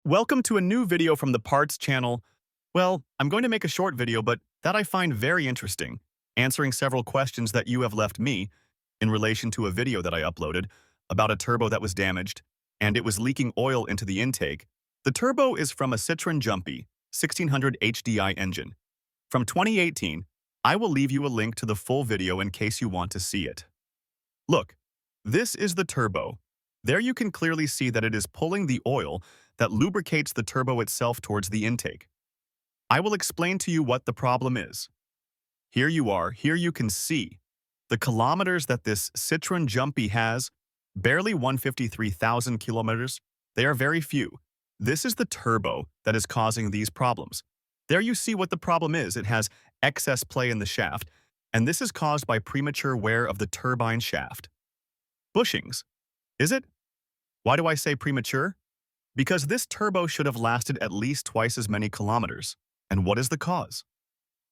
Welcome to a new video from the Parts channel. Well, I'm going to make a short video, but that I find very interesting, answering several questions that you have left me in relation to a video that I uploaded about a turbo that was damaged, and it was leaking oil into the intake. The turbo is from a CITROEN Jumpy 1600 HDI engine. From 2018, I will leave you a link to the full video in case you want to see it. Look, this is the turbo. There you can clearly see that it is pulling the oil that lubricates the turbo itself towards the intake. I will explain to you what the problem is. Here you are, here you can see the kilometers that this CITROEN Jumpy has, barely 153,000 kilometers. They are very few. This is the turbo that is causing these problems. There you see what the problem is. It has excess play in the shaft, and this is caused by premature wear of the turbine shaft. Bushings. Is it? Why do I say premature? Because this turbo should have lasted at least twice as many kilometers. And what is the cause?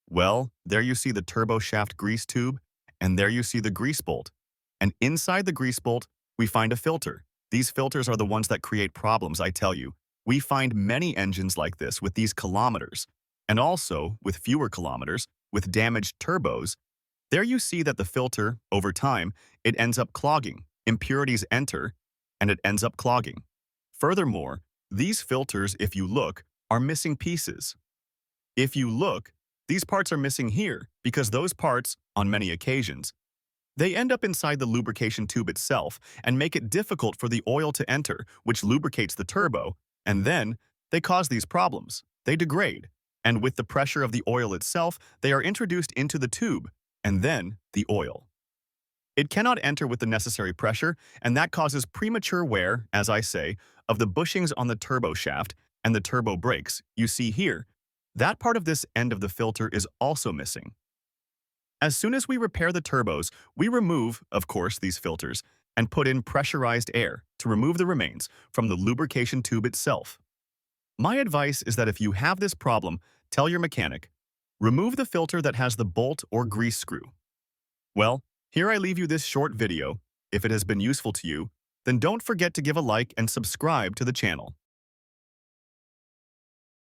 Well, there you see the turbo shaft grease tube, and there you see the grease bolt. And inside the grease bolt, we find a filter. These filters are the ones that create problems, I tell you. We find many engines like this with these kilometers, and also with fewer kilometers, with damaged turbos. There you see that the filter, over time, it ends up clogging. Impurities enter, and it ends up clogging. Furthermore, these filters, if you look, are missing pieces. If you look, these parts are missing here because those parts, on many occasions, they end up inside the lubrication tube itself and make it difficult for the oil to enter, which lubricates the turbo, and then they cause these problems. They degrade, and with the pressure of the oil itself, they are introduced into the tube, and then the oil. It cannot enter with the necessary pressure, and that causes premature wear, as I say, of the bushings on the turbo shaft and the turbo brakes. You see here, that part of this end of the filter is also missing. As soon as we repair the turbos, we remove, of course, these filters and put in pressurized air to remove the remains from the lubrication tube itself. My advice is that if you have this problem, tell your mechanic, remove the filter that has the bolt or grease screw. Well, here I leave you this short video. If it has been useful to you, then don't forget to give a like and subscribe to the channel.